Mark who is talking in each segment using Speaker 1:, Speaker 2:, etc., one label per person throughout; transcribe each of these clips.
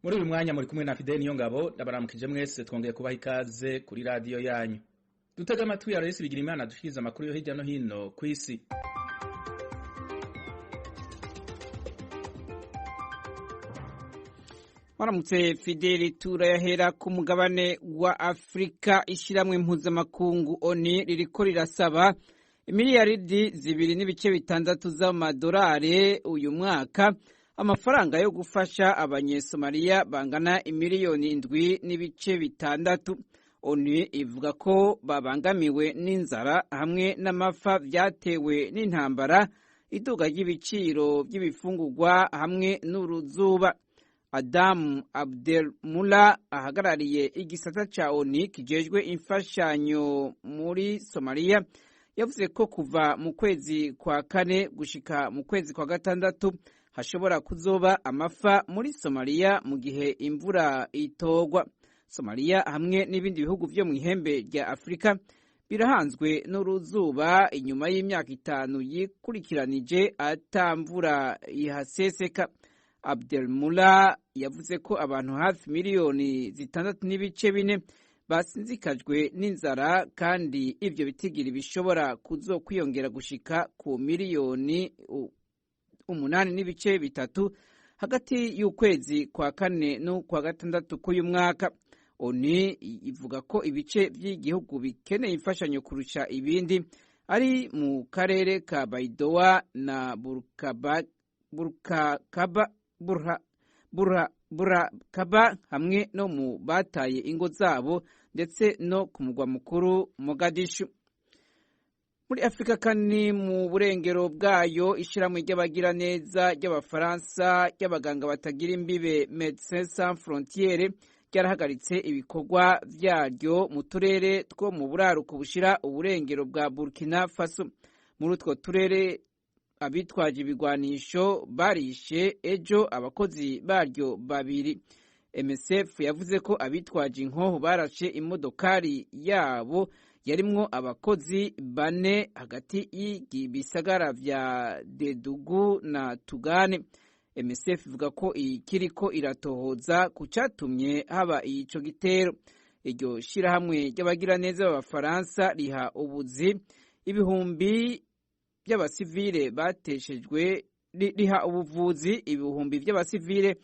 Speaker 1: Muri uyu mwanya muri kumwe na Fidel Niyongabo ndabaramukije mwese twongeye kubaha ikaze kuri radio yanyu. Dutega amatwi ya Rais Bigirimana dushikiriza amakuru yo hirya no hino ku isi.
Speaker 2: Waramutse Fidel, turayahera ku mugabane wa Afrika. Ishiramwe mpuzamakungu ONU ririko rirasaba imiliyaridi 2.6 z'amadolari uyu mwaka, amafaranga yo gufasha abanyesomaliya bangana imiliyoni 7.6. ONU ivuga ko babangamiwe n'inzara hamwe n'amapfa vyatewe n'intambara, iduga ry'ibiciro by'ibifungurwa hamwe n'uruzuba. Adam Abdelmula ahagarariye igisata ca ONU kijejwe imfashanyo muri Somalia yavuze ko kuva mu kwezi kwa kane gushika mu kwezi kwa gatandatu hashobora kuzoba amafa muri Somalia mu gihe imvura itogwa. Somalia hamwe n'ibindi bihugu vyo mu ihembe rya Afrika birahanzwe n'uruzuba inyuma y'imyaka 5 yikurikiranije atamvura ihaseseka. Abdelmula yavuze ko abantu hafi miliyoni 6.4 basinzikajwe n'inzara, kandi ivyo bitigiri bishobora kuzokwiyongera gushika ku miliyoni 8.3 hagati y'ukwezi kwa kane no kwa gatandatu k'uyu mwaka. ONU ivuga ko ibice by'igihugu bikeneye imfashanyo kurusha ibindi ari mu karere ka Baidoa na Burhakaba hamwe no mu bataye ingo zabo ndetse no ku mugwa mukuru Mogadishu. Muri Afrika kandi mu burengero bwayo, ishiramwe ry'abagira neza ry'abafaransa ry'abaganga batagira imbibe Médecins Sans Frontières ryarahagaritse ibikorwa vyaryo mu turere two mu buraruko bushira uburengero bwa Burkina Faso. Muri utwo turere abitwaje ibigwanisho barishe ejo abakozi baryo 2. MSF yavuze ko abitwaje inkoho barashe imodokari yabo yarimwo abakozi 4 hagati y'ibisagara vya Dedugu na Tugane. MSF ivuga ko ikiriko iratohoza kucatumye haba ico gitero. Iryo shirahamwe ry'abagira neza b'abafaransa riha ubuzi ibihumbi by'abasivile bateshejwe, riha ubuvuzi ibihumbi by'abasivile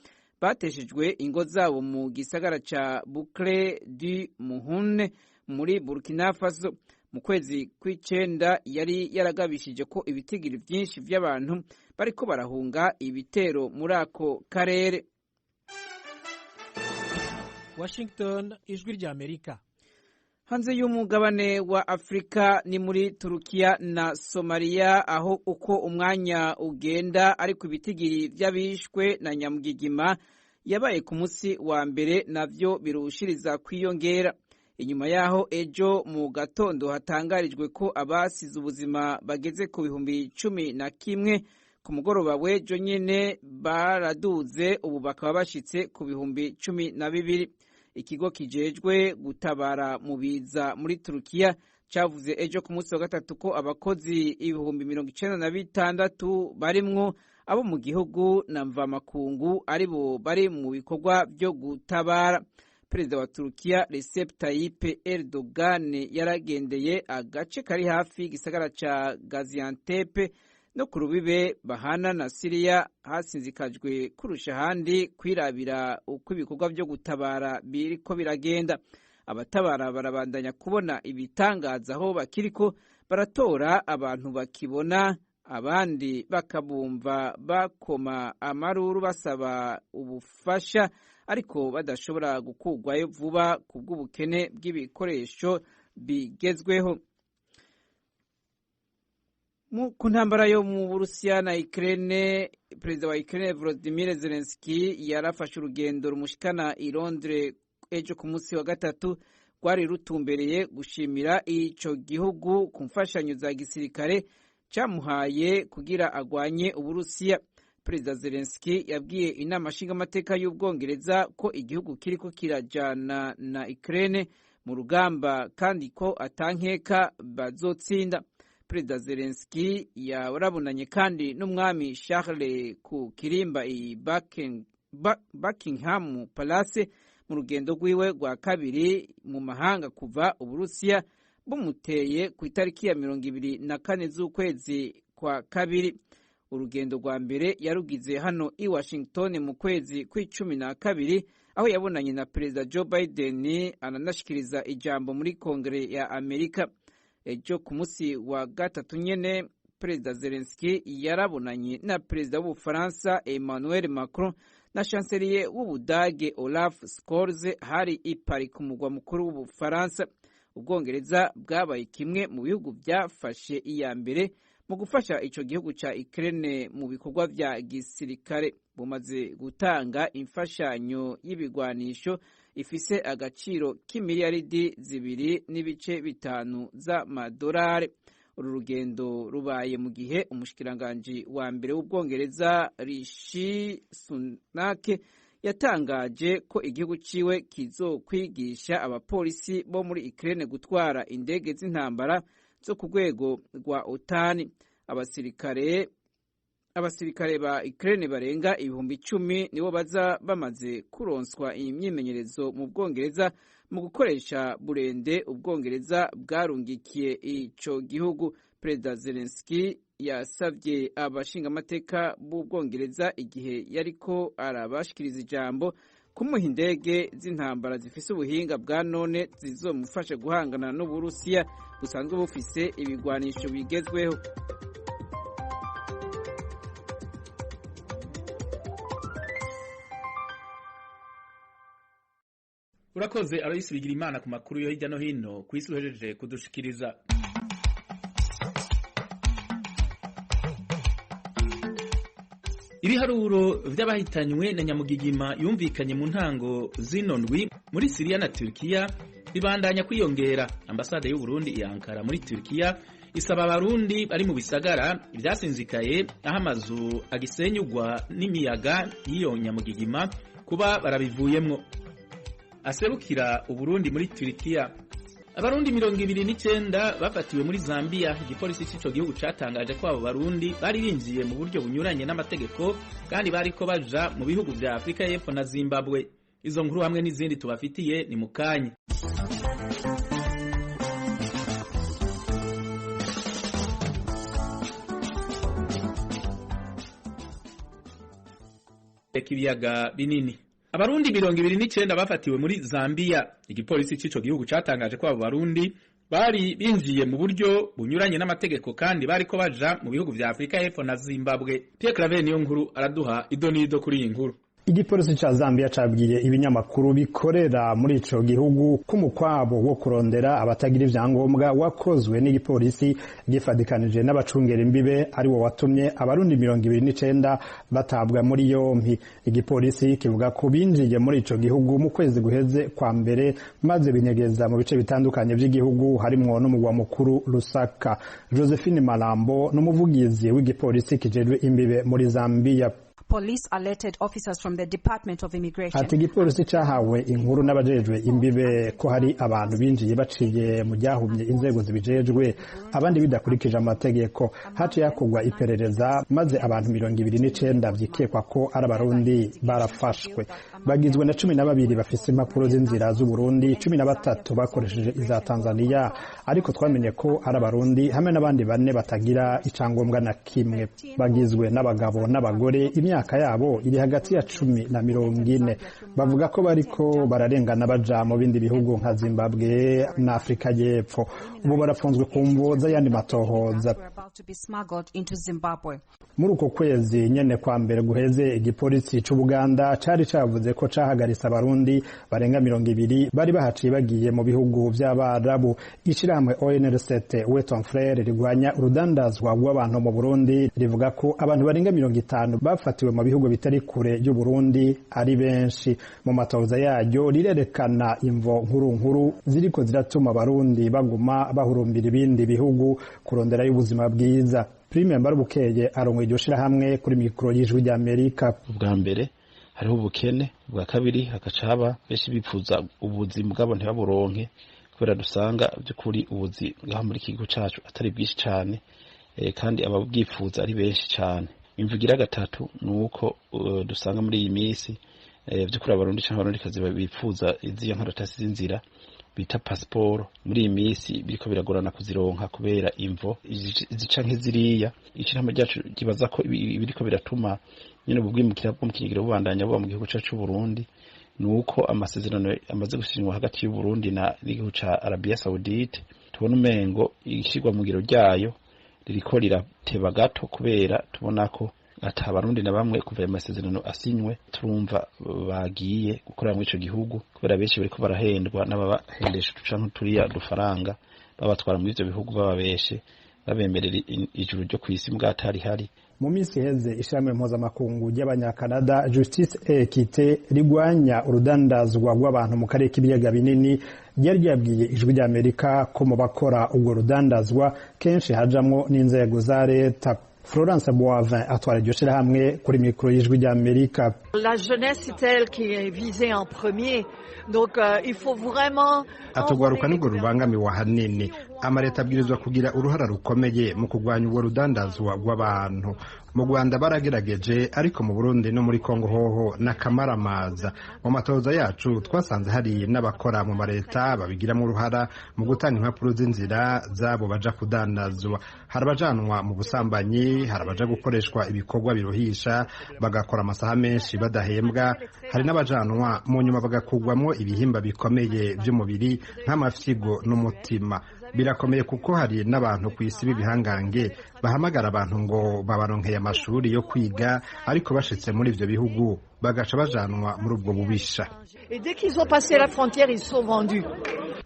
Speaker 2: bateshejwe ingo zabo mu gisagara ca Boucle du Muhune muri Burkina Faso. Mu kwezi kw'icenda yari yaragabishije ko ibitigiri vyinshi vy'abantu bariko barahunga ibitero muri ako karere.
Speaker 3: Washington, ijwi rya Amerika.
Speaker 2: Hanze y'umugabane wa Afrika ni muri Turukiya na Somalia, aho uko umwanya ugenda ariko ibitigiri vy'abishwe na nyamugigima yabaye ku musi wa mbere navyo birushiriza kwiyongera. Inyuma yaho ejo mu gatondo hatangarijwe ko abasize ubuzima bageze ku bihumbi 11, ku mugoroba w'ejo nyene baraduze ubu bakaba bashitse ku bihumbi 12. Ikigo kijejwe gutabara mu biza muri Turukiya cavuze ejo ku munsi wa gatatu ko abakozi 96 barimwo abo mu gihugu na mvamakungu aribo bari mu bikorwa byo gutabara. Perezida wa Turukiya Recep Tayyip Erdogan yaragendeye agace kari hafi gisagara ca Gaziantep no ku rubibe bahana na Syria hasinzikajwe kurusha handi kwirabira uko ibikorwa byo gutabara biriko biragenda. Abatabara barabandanya kubona ibitangaza aho bakiriko baratora abantu bakibona, abandi bakabumva bakoma amaruru basaba ubufasha ariko badashobora gukugwayo vuba kubw'ubukene bw'ibikoresho bigezweho. Ku ntambara yo mu Burusiya na Ukraine, perezida wa Ukraine Volodymyr Zelensky yarafashe urugendo rumushikana i Londres ejo ku munsi wa gatatu, rwari rutumbereye gushimira ico gihugu ku mfashanyo za gisirikare camuhaye kugira agwanye Uburusiya. Perezida Zelensky yabwiye inama nshingamateka y'Ubwongereza ko igihugu kiriko kirajana na Ukraine mu rugamba kandi ko atankeka bazotsinda. Perezida Zelensky yarabonanye kandi n'umwami Charles ku kirimba i Buckingham Palace mu rugendo rwiwe rwa kabiri mu mahanga kuva Uburusiya bumuteye ku itariki ya 24 z'ukwezi kwa kabiri. Urugendo rwa mbere yarugize hano i Washington mu kwezi kw'icumi aho yabonanye na Perezida Joe Biden ananashikiriza ijambo muri Kongere ya Amerika. Ejo ku munsi wa gatatu nyene Perezida Zelensky yarabonanye na Perezida w'Ubufaransa Emmanuel Macron na Chancelier w'Ubudage Olaf Scholz hari i Paris ku mugwa mukuru w'Ubufaransa. Ubwongereza bwabaye kimwe mu bihugu byafashe iya mbere mu gufasha ico gihugu ca Ukraine mu bikorwa vya gisirikare. Bumaze gutanga imfashanyo y'ibigwanisho ifise agaciro k'imiliyaridi 2.5 z'amadolari. Uru rugendo rubaye mu gihe umushikiranganji wa mbere w'Ubwongereza Rishi Sunak yatangaje ko igihugu ciwe kizokwigisha abapolisi bo muri Ukraine gutwara indege z'intambara zo ku rwego rwa OTAN. Abasirikare ba Ukraine barenga 10,000 nibo baza bamaze kuronswa iyi myimenyerezo mu Bwongereza mu gukoresha burende Ubwongereza bwarungikiye ico gihugu. Perezida Zelensky yasavye abashingamateka b'Ubwongereza igihe yariko arabashikiriza ijambo kumuha indege z'intambara zifise ubuhinga bwa none zizomufasha guhangana n'Uburusiya busanzwe bufise ibigwanisho bigezweho.
Speaker 1: Urakoze Aloysi Bigirimana ku makuru yo hirya no hino kw'isi uhejeje kudushikiriza. Ibiharuro vy'abahitanywe na nyamugigima yumvikanye mu ntango zino ndwi muri Syria na Turkiya bibandanya kwiyongera. Ambasade y'u Burundi i Ankara muri Turkiya isaba abarundi bari mu bisagara vyasinzikaye aho amazu agisenyugwa n'imiyaga y'iyo nyamugigima kuba barabivuyemwo. Aserukira Uburundi muri Turkiya, abarundi 29 bafatiwe muri Zambia. Igipolisi c'ico gihugu catangaje ko abo barundi bari binjiye mu buryo bunyuranye n'amategeko kandi bariko baja mu bihugu vya Afrika y'Epfo na Zimbabwe. Izo nkuru hamwe n'izindi tubafitiye ni mukanya. Ibiyaga binini. Abarundi 29 bafatiwe muri Zambia. Igipolisi c'ico gihugu catangaje ko abo barundi bari binjiye mu buryo bunyuranye n'amategeko kandi bariko baja mu bihugu vya Afrika y'Epfo na Zimbabwe. Pierre Claver niyo nkuru araduha idonido kuri iyi nkuru.
Speaker 4: Igipolisi ca Zambia cabwiye ibinyamakuru bikorera muri ico gihugu ko umukwabo wo kurondera abatagira ivyangombwa wakozwe n'igipolisi gifadikanije n'abacungera imbibe ari wo watumye abarundi 29 batabwa muri yompi. Igipolisi kivuga ko binjiye muri ico gihugu mu kwezi guheze kwa mbere maze binyegeza mu bice bitandukanye by'igihugu harimwo n'umugwa mukuru Lusaka. Josephine Malambo n'umuvugizi w'igipolisi kijejwe imbibe muri Zambia.
Speaker 5: Police alerted officers from the Department of Immigration.
Speaker 4: Ati igipolisi cahawe inkuru n'abajejwe imbibe ko hari abantu binjiye baciye mu ryahumye inzego zibijejwe abandi bidakurikije amategeko. Haciye yakugwa iperereza maze abantu 29 vyikekwa ko ari abarundi barafashwe. Bagizwe na 12 bafise impapuro z'inzira z'u Burundi, 13 bakoresheje iza Tanzania, ariko twamenye ko ari abarundi hamwe n'abandi 4 batagira icangombwa na kimwe. Bagizwe n'abagabo n'abagore, imyaka yabo iri hagati ya 10 na 40. Bavuga ko bariko bararengana baja mu bindi bihugu nka Zimbabwe na Afrika y'Epfo. Ubu barafunzwe ku mvo z'ayandi matohoza. Muri uko kwezi nyene kwa mbere guheze igipolisi c'u Buganda cari cavuze ko cahagaritse abarundi barenga 200 bari bahaciye bagiye mu bihugu vy'Abarabu. Ishirahamwe ONLCT Weton Frere rigwanya urudandazwa rw'abantu mu Burundi rivuga ko abantu barenga 50 bafatiwe mu bihugu bitari kure y'u Burundi ari benshi. Mu matohoza yaryo rirerekana imvo nkuru ziriko ziratuma abarundi baguma bahurumbira ibindi bihugu kurondera y'ubuzima bwiza. Prime Mbarubukeye arongoye iryo shirahamwe kuri mikro y'Ijwi ry'Amerika.
Speaker 6: Ubwa mbere hariho ubukene, ubwa kabiri hagacaba benshi bipfuza ubuzima bwabo ntibaburonke kubera dusanga by'ukuri ubuzi ngaha muri kigo cacu atari bwishi cyane kandi ababwifuza ari benshi cyane. imvugira gatatu nuko dusanga muri iyi minsi by'ukuri abarundi cyangwa abarundikazi bifuza iziyo nkaratasi z'inzira bita passport muri iyi minsi biriko biragorana kuzironka kubera imvo zica nk'iziriya ikinama ryacu kibaza ko biriko biratuma nyine ubwimukira bwo mu kigero bubandanya buba mu gihugu cyacu Burundi nuko amasezerano amaze gusinywa hagati y'u Burundi n'igihugu ca Arabia Saudite tubona umengo ishigwa mu giro ryayo ririko rirateba gato kubera tubona ko ata abarundi na bamwe kuva amasezerano asinywe turumva bagiye gukorera muri ico gihugu kubera benshi bariko barahendwa n'ababahendesha ducanka turiya dufaranga babatwara muri ivyo bihugu bababeshe babemerera ijuru ryo kwisi mbwatari hari.
Speaker 4: Mu minsi heze ishirahamwe mpuzamakungu ry'abanyakanada Justice et Equité rigwanya urudandazwa rw'abantu mu karere k'ibiyaga binini ryari ryabwiye ijwi ry'Amerika ko mu bakora ubwo rudandazwa kenshi hajamwo n'inzego za leta. Florence Boivin atwara iryo shirahamwe kuri mikoro y'ijwi ry'Amerika.
Speaker 7: La jeunesse c'est elle qui est visée en premier. Donc il faut vraiment
Speaker 8: atugwaruka nibwo rubangamiwe hanini. Amareta abwirizwa kugira uruhara rukomeye mu kugwanya ubwo rudandazwa rw'abantu. Mu Rwanda baragerageje ariko mu Burundi no muri Kongo hoho n'akamaramaza. Mu matoza yacu twasanze hari n'abakora mu mareta babigiramo uruhara mu gutanga impapuro z'inzira zabo baja kudandazwa. Harabajanwa mu busambanyi, harabaja gukoreshwa ibikorwa biruhisha bagakora amasaha menshi badahembwa, hari n'abajanwa mu nyuma bagakugwamo ibihimba bikomeye by'umubiri nk'amafyigo n'umutima. Birakomeye kuko hari n'abantu ku isi b'ibihangange bahamagara abantu ngo babaronkeye amashuri yo kwiga ariko bashitse muri ivyo bihugu bagaca bajanwa muri ubwo bubisha.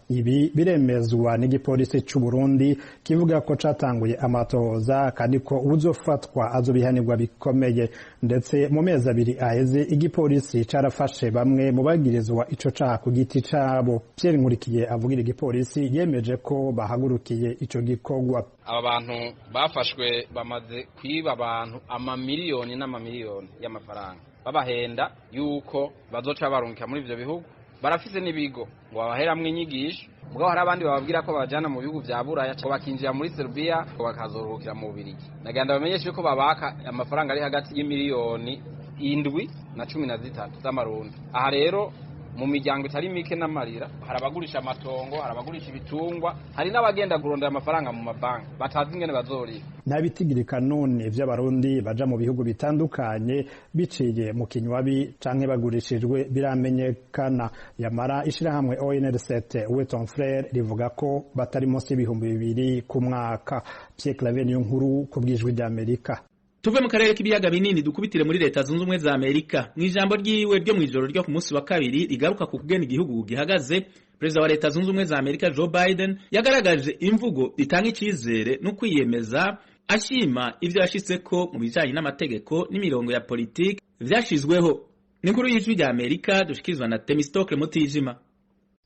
Speaker 8: Ibi biremezwa n'igipolisi cy'u Burundi kivuga ko catanguye amatoza kandi ko uzofatwa azobihanirwa bikomeye, ndetse mu mezi abiri aheze igipolisi carafashe bamwe mu bagirizwa ico caha ku giti cabo. Pierre Nkurikiye avugira igipolisi yemeje ko bahagurukiye ico gikorwa.
Speaker 9: Aba bantu bafashwe bamaze kwiba abantu amamiliyoni n'amamiliyoni y'amafaranga babahenda yuko bazoca barungika muri ivyo bihugu. Barafise n'ibigo ngo babaheramwe inyigisho, mugabo hari abandi bababwira ko bajana mu bihugu vya Buraya ko bakinjira muri Serbia ko bakazoruhukira mu Bubiligi. Nagenda bamenyeshe ko babaka amafaranga ari hagati y'imiliyoni 7 na 13 z'amarundi. Aha rero mu miryango itari mike n'amarira hari abagurisha amatongo, hari abagurisha ibitungwa, hari n'abagenda kurondera amafaranga mu mabanki batazi ingene bazorira.
Speaker 4: Nabitigirika none vy'abarundi baja mu bihugu bitandukanye biciye mu kinywabi canke bagurishijwe biramenyekana. Yamara ishirahamwe ONR7 Weton Frere rivuga ko batari munsi y'ibihumbi 2 ku mwaka. Pierre Claver nkuru ku bw'ijwi ry'Amerika.
Speaker 1: Tuve mu karere k'ibiyaga binini dukubitire muri leta zunze ubumwe za Amerika. Mu ijambo ryiwe ryo mu ijoro ryo ku munsi wa kabiri rigaruka ku kugena igihugu gihagaze, Perezida wa leta zunze ubumwe za Amerika Joe Biden yagaragaje imvugo itanga icizere no kwiyemeza, ashima ivyo yashitseko mu bijanye n'amategeko n'imirongo ya politiki vyashizweho. Ni nkuru y'ijwi rya Amerika dushikirizwa na Temistocle Mutijima.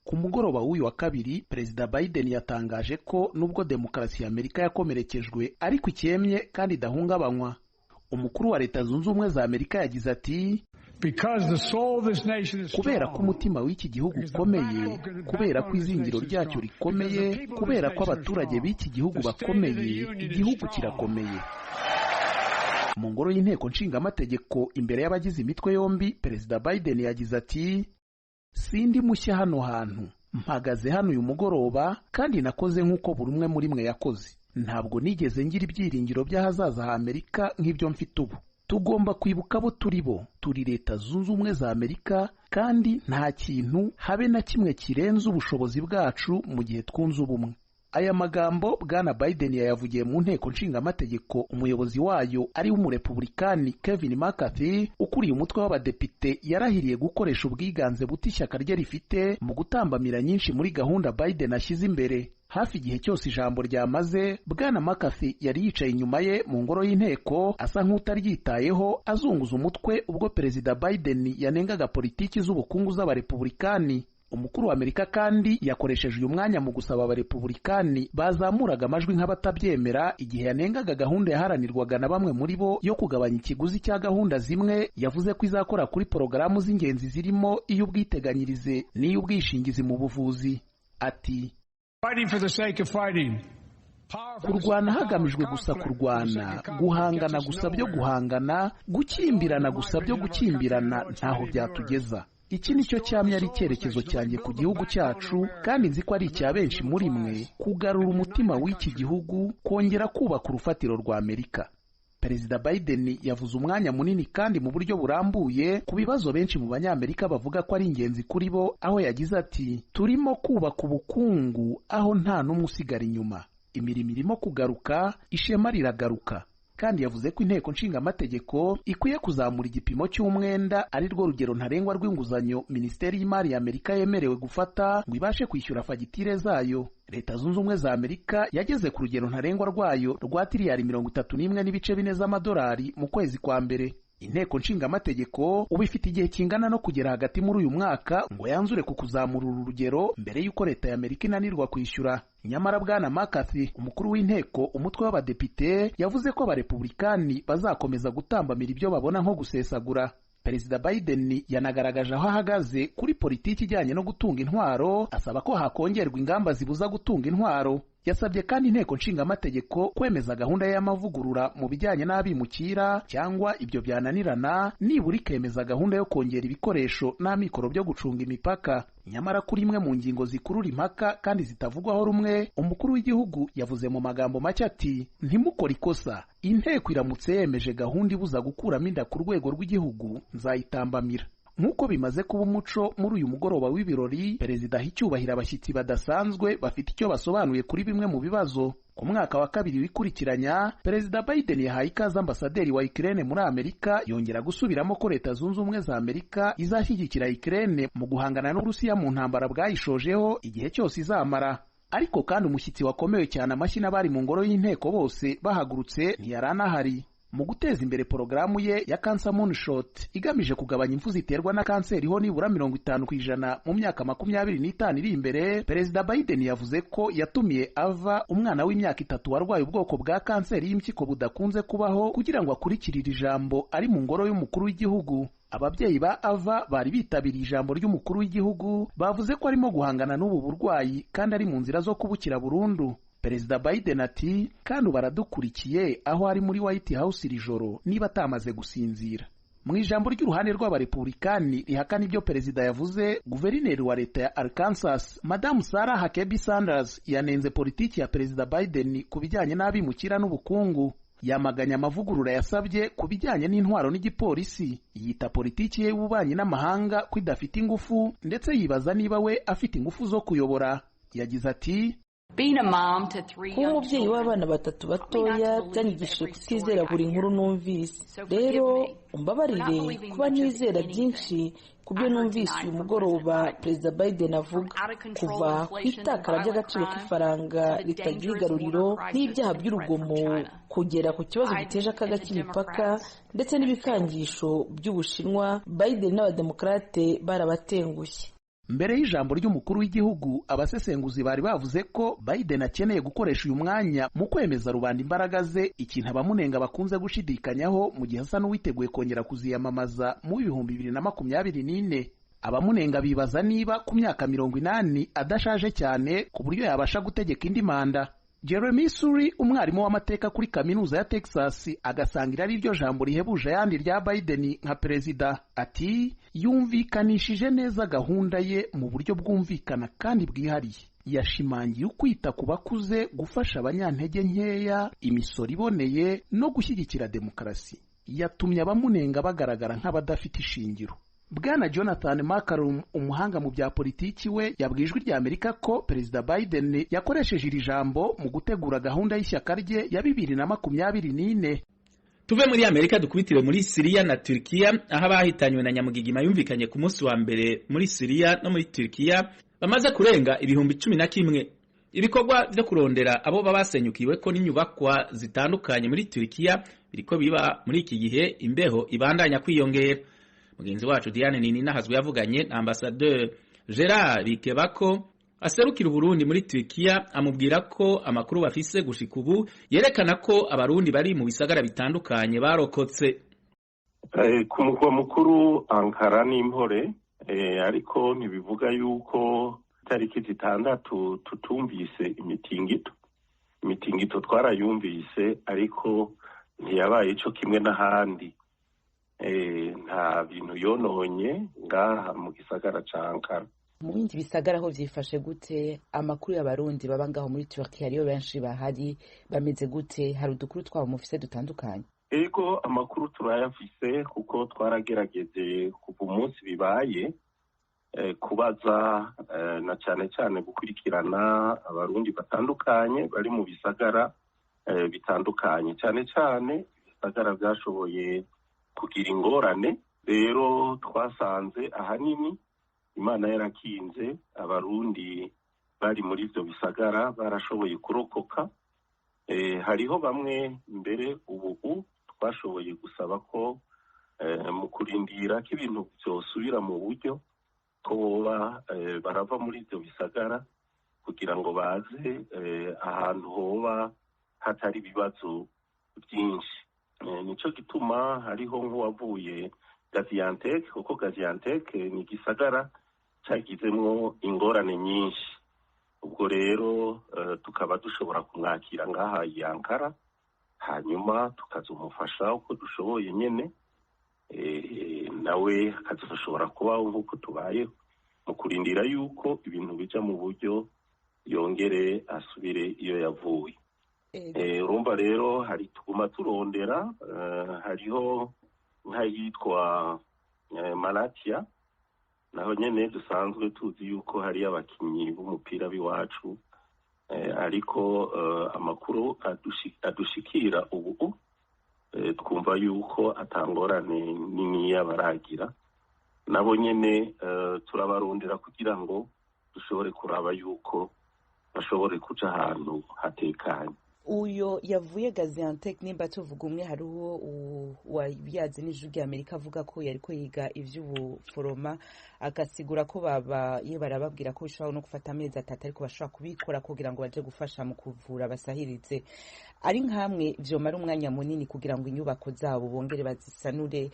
Speaker 10: Ku mugoroba w'uyu wa kabiri, Perezida Biden yatangaje ko nubwo demokarasi ya Amerika yakomerekejwe ariko icyemye kandi idahungabanywa. Umukuru wa leta zunze ubumwe za Amerika yagize ati: kubera ko umutima w'iki gihugu ukomeye, kubera ko izingiro ryacyo rikomeye, kubera ko abaturage b'iki gihugu bakomeye, igihugu kirakomeye. Mu ngoro y'inteko nshingamategeko imbere y'abagize imitwe yombi, Perezida Biden yagize ati: sindi mushya hano hantu, mpagaze hano uyu mugoroba kandi nakoze nk'uko buri umwe muri mwe yakoze. Ntabwo nigeze ngira ibyiringiro by'ahazaza ha Amerika nk'ibyo mfite ubu. Tugomba kwibuka abo turi bo, turi leta zunze ubumwe za Amerika, kandi nta kintu habe na kimwe kirenze ubushobozi bwacu mu gihe twunze ubumwe. Aya magambo Bwana Biden yayavugiye mu nteko nshingamategeko umuyobozi wayo ari w'umurepublikani Kevin McCarthy ukuriye umutwe w'abadepite yarahiriye gukoresha ubwiganze buti ishyaka rye rifite mu gutambamira nyinshi muri gahunda Biden ashyize imbere. Hafi igihe cyose ijambo ryamaze, Bwana McCarthy yari yicaye inyuma ye mu ngoro y'inteko asa nk'utaryitayeho, azunguza umutwe ubwo Perezida Biden yanengaga politiki z'ubukungu z'abarepublikani. Umukuru wa Amerika kandi yakoresheje uyu mwanya mu gusaba abarepublikani bazamuraga amajwi nk'abatabyemera igihe yanengaga gahunda yaharanirwaga na bamwe muri bo yo kugabanya ikiguzi cya gahunda zimwe yavuze ko izakora kuri porogaramu z'ingenzi zirimo iy'ubwiteganyirize n'iy'ubwishingizi mu buvuzi. Ati: kurwana hagamijwe gusa kurwana, guhangana gusa byo guhangana, gukimbirana gusa byo gukimbirana ntaho byatugeza. Iki nicyo cyamye ari icyerekezo cyanjye ku gihugu cyacu, kandi nzi ko ari icya benshi muri mwe, kugarura umutima w'iki gihugu, kongera kubaka urufatiro rwa Amerika. Perezida Biden yavuze umwanya munini kandi mu buryo burambuye ku bibazo benshi mu banyamerika bavuga ko ari ingenzi kuri bo, aho yagize ati turimo kubaka ubukungu aho nta n'umwe usigara inyuma, imirimo irimo kugaruka, ishema riragaruka. Kandi yavuze ko inteko nshingamategeko ikwiye kuzamura igipimo cy'umwenda ari rwo rugero ntarengwa rw'inguzanyo Minisiteri y'Imari ya Amerika yemerewe gufata ngo ibashe kwishyura fagitire zayo. Leta Zunze Ubumwe za Amerika yageze ku rugero ntarengwa rwayo rwa tiriyari 31.4 z'amadolari mu kwezi kwa mbere. Inteko nshingamategeko ubu ifite igihe kingana no kugera hagati muri uyu mwaka ngo yanzure ku kuzamura uru rugero mbere y'uko leta ya Amerika inanirwa kwishyura. Nyamara Bwana McCarthy, umukuru w'inteko umutwe w'abadepite, yavuze ko abarepublikani bazakomeza gutambamira ibyo babona nko gusesagura. Perezida Biden yanagaragaje aho ahagaze kuri politiki ijyanye no gutunga intwaro, asaba ko hakongerwa ingamba zibuza gutunga intwaro. Yasabye kandi inteko nshingamategeko kwemeza gahunda y'amavugurura mu bijyanye n'abimukira, cyangwa ibyo byananirana nibura ikemeza gahunda yo kongera ibikoresho n'amikoro byo gucunga imipaka. Nyamara kuri imwe mu ngingo zikurura impaka kandi zitavugwaho rumwe, umukuru w'igihugu yavuze mu magambo make ati ntimukore ikosa, inteko iramutse yemeje gahunda ibuza gukuramo inda ku rwego rw'igihugu nzayitambamira. Nk'uko bimaze kuba umuco muri uyu mugoroba w'ibirori, perezida aha icyubahiro abashyitsi badasanzwe bafite icyo basobanuye kuri bimwe mu bibazo. Ku mwaka wa kabiri wikurikiranya, perezida Biden yahaye ikaze ambasaderi wa Ukraine muri Amerika, yongera gusubiramo ko Leta Zunze Ubumwe za Amerika izashyigikira Ukraine mu guhangana n'Uburusiya mu ntambara bwayishojeho igihe cyose izamara. Ariko kandi umushyitsi wakomewe cyane amashyi n'abari mu ngoro y'inteko bose bahagurutse ntiyaranahari. Mu guteza imbere porogaramu ye ya Cancer Moonshot igamije kugabanya impfu ziterwa na kanseri ho nibura 50% mu myaka 25 iri imbere, perezida Biden yavuze ko yatumiye Ava, umwana w'imyaka 3 warwaye ubwoko bwa kanseri y'impyiko budakunze kubaho, kugira ngo akurikirire ijambo ari mu ngoro y'umukuru w'igihugu. Ababyeyi ba Ava bari bitabiriye ijambo ry'umukuru w'igihugu, bavuze ko arimo guhangana n'ubu burwayi kandi ari mu nzira zo kubukira burundu. Perezida Biden ati kandi baradukurikiye aho ari muri White House iri joro niba atamaze gusinzira. Mu ijambo ry'uruhande rw'abarepublikani rihakana ibyo perezida yavuze, guverineri wa leta ya Arkansas Madamu Sarah Huckabee Sanders yanenze politiki ya perezida Biden ku bijyanye n'abimukira n'ubukungu. Yamaganya amavugurura yasabye ku bijyanye n'intwaro n'igipolisi, yita politiki ye y'ububanyi n'amahanga ko idafite ingufu, ndetse yibaza niba we afite ingufu zo kuyobora. Yagize ati
Speaker 11: kuba umubyeyi w'abana 3 batoya byanyigishije kutizera buri nkuru numvise. Rero umbabarire kuba nizera byinshi ku byo numvise uyu mugoroba perezida Biden avuga, kuva ku itakara ry'agaciro k'ifaranga ritagira igaruriro n'ibyaha by'urugomo kugera ku kibazo giteje akaga k'imipaka ndetse n'ibikangisho by'Ubushinwa. Biden n'abademokarate barabatengushye.
Speaker 10: Mbere y'ijambo ry'umukuru w'igihugu, abasesenguzi bari bavuze ko Biden akeneye gukoresha uyu mwanya mu kwemeza rubanda imbaraga ze, ikintu abamunenga bakunze gushidikanyaho mu gihe asa n'uwiteguye kongera kuziyamamaza mu 2024. Abamunenga bibaza niba ku myaka 80 adashaje cyane ku buryo yabasha gutegeka indi manda. Jeremy Suri, umwarimu w'amateka kuri kaminuza ya Texas, agasangira ari ryo jambo rihebuje ayandi rya Biden nka perezida. Ati yumvikanishije neza gahunda ye mu buryo bwumvikana kandi bwihariye. Yashimangiye ukwita ku bakuze, gufasha abanyantege nkeya, imisoro iboneye no gushyigikira demokarasi. Yatumye abamunenga bagaragara nk'abadafite ishingiro. Bwana Jonathan McCallum, umuhanga mu bya politiki, we yabwiye Ijwi rya Amerika ko perezida Biden yakoresheje iri jambo mu gutegura gahunda y'ishyaka rye ya 2024.
Speaker 1: Tuve muri Amerika dukubitire muri Syria na Turkiya, aho abahitanywe na nyamugigima yumvikanye ku munsi wa mbere muri Syria no muri Turkiya bamaze kurenga 11,000. Ibikorwa byo kurondera abo babasenyukiwe ko n'inyubakwa zitandukanye muri Turkiya biriko biba muri iki gihe imbeho ibandanya kwiyongera. Mugenzi wacu Diane Ninahazwe yavuganye na Ambassadeur Gerard Bikebako aserukira Burundi muri Turkiya, amubwira ko amakuru bafise gushika ubu yerekana ko abarundi bari mu bisagara bitandukanye barokotse.
Speaker 12: Ku mugwa mukuru Ankara n'impore, ariko ntibivuga yuko tariki 6 tutumvise imitingito. imitingito twarayumvise ariko ntiyabaye ico kimwe n'ahandi. Nta bintu yononye ngaha mu gisagara ca Ankara.
Speaker 11: Mu bindi bisagara aho vyifashe gute? Amakuru y'abarundi baba ngaho muri Turkiya ariyo benshi bahari, bameze gute? Hari udukuru twabo mufise dutandukanye?
Speaker 12: Ego amakuru turayafise kuko twaragerageje kuva umunsi bibaye kubaza na cyane cyane gukurikirana abarundi batandukanye bari mu bisagara bitandukanye, cyane cyane ibisagara byashoboye kugira ingorane. Rero twasanze ahanini Imana yarakinze abarundi bari muri ivyo bisagara barashoboye kurokoka. Hariho bamwe mbere ubu twashoboye gusaba ko mu kurindira ko ibintu vyosubira mu buryo ko boba barava muri ivyo bisagara kugira ngo baze ahantu hoba hatari ibibazo byinshi. Nico gituma hariho nk'uwavuye Gaziantep, kuko Gaziantep ni igisagara cyagizemwo ingorane nyinshi. Ubwo rero tukaba dushobora kumwakira ngaha i Ankara, hanyuma tukazumufasha uko dushoboye nyene, nawe akazoshobora kubaho nk'uko tubayeho mu kurindira yuko ibintu bija mu buryo yongere asubire iyo yavuye. Urumva rero hari tuguma turondera, hariho nk'ayitwa Malatya, naho nyene dusanzwe tuzi yuko hari abakinyi b'umupira b'iwacu, ariko amakuru adushikira ubu twumva yuko atangorane nini baragira. Nabo nyene turabarondera kugira ngo dushobore kuraba yuko bashobore kuja ahantu hatekanye.
Speaker 11: Uyo yavuye Gaziantep nimba tuvuga umwe hari uwo wabiyaze n'ijwi ry'Amerika avuga ko yariko yiga ivy'ubuforoma, agasigura ko iyo barababwira ko bishobora no gufata amezi 3 ariko bashobora kubikora kugira ngo baje gufasha mu kuvura basahirize. Ari nkamwe vyomara umwanya munini kugira ngo inyubako zabo bongere bazisanure,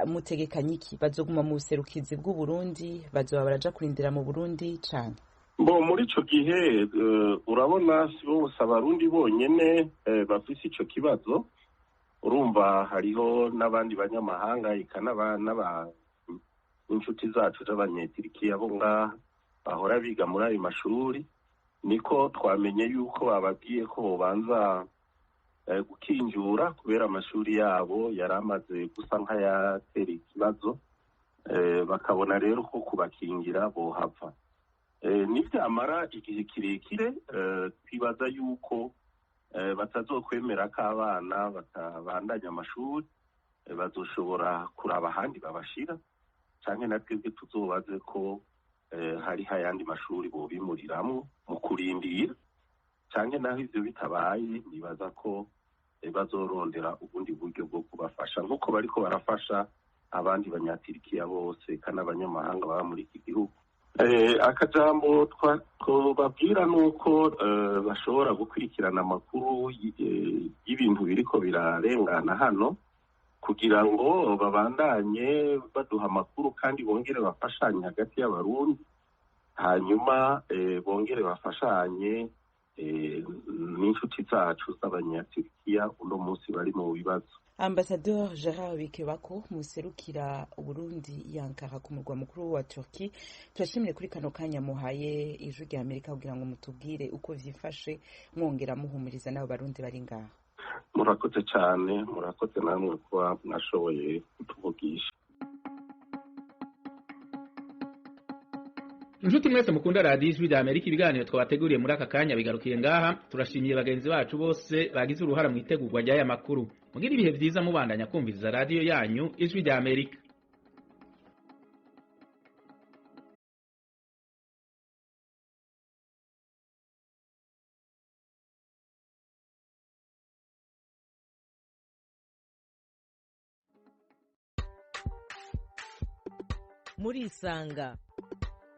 Speaker 11: mutegekanye iki? Bazoguma mu buserukizi bw'u Burundi, bazoba baraja kurindira mu Burundi cane?
Speaker 12: Muri ico gihe urabona si bose abarundi bonyene bafise ico kibazo. Urumva hariho n'abandi banyamahanga inshuti zacu z'abanyetirikiya bo ngaha bahora biga muri ayo mashuri. Niko twamenye yuko bababwiye ko bobanza gukinjura kubera amashuri yabo yari amaze gusa nk'ayatera ikibazo, bakabona rero ko kubakingira bohava. Nivyamara igihe kirekire twibaza yuko batazokwemera ko abana batabandanya amashuri, bazoshobora kuraba ahandi babashira, canke na twebwe tuzobaze ko hariho ayandi mashuri bobimuriramwo mu kurindira, canke naho ivyo bitabaye nibaza ko bazorondera ubundi buryo bwo kubafasha nk'uko bariko barafasha abandi banyatirikiya bose kandi abanyamahanga baba muri iki gihugu. Akajambo twababwira nuko bashobora gukurikirana amakuru y'ibintu biriko birarengana hano kugira ngo babandanye baduha amakuru kandi bongere bafashanye hagati y'abarundi, hanyuma bongere bafashanye n'inshuti zacu z'abanyaturikiya uno munsi bari mu bibazo.
Speaker 11: Ambassadeur Gerard Bikebako muserukira Burundi Ankara ku murwa mukuru wa Turki, turashimire kuri kano kanya muhaye ijwi ry'Amerika kugira ngo mutubwire uko vyifashe mwongera muhumuriza n'abo barundi bari ngaha.
Speaker 12: Murakoze cyane, murakoze namwe kuba mwashoboye kutuvugisha.
Speaker 1: Inshuti mwese mukunda radio ijwi ry'Amerika, ibiganiro twabateguriye muri aka kanya bigarukiye ngaha. Turashimiye bagenzi bacu bose bagize uruhara mu itegurwa ry'aya makuru. Mugira ibihe vyiza mubandanya kumviriza radio yanyu ijwi ry'Amerika.
Speaker 13: Murisanga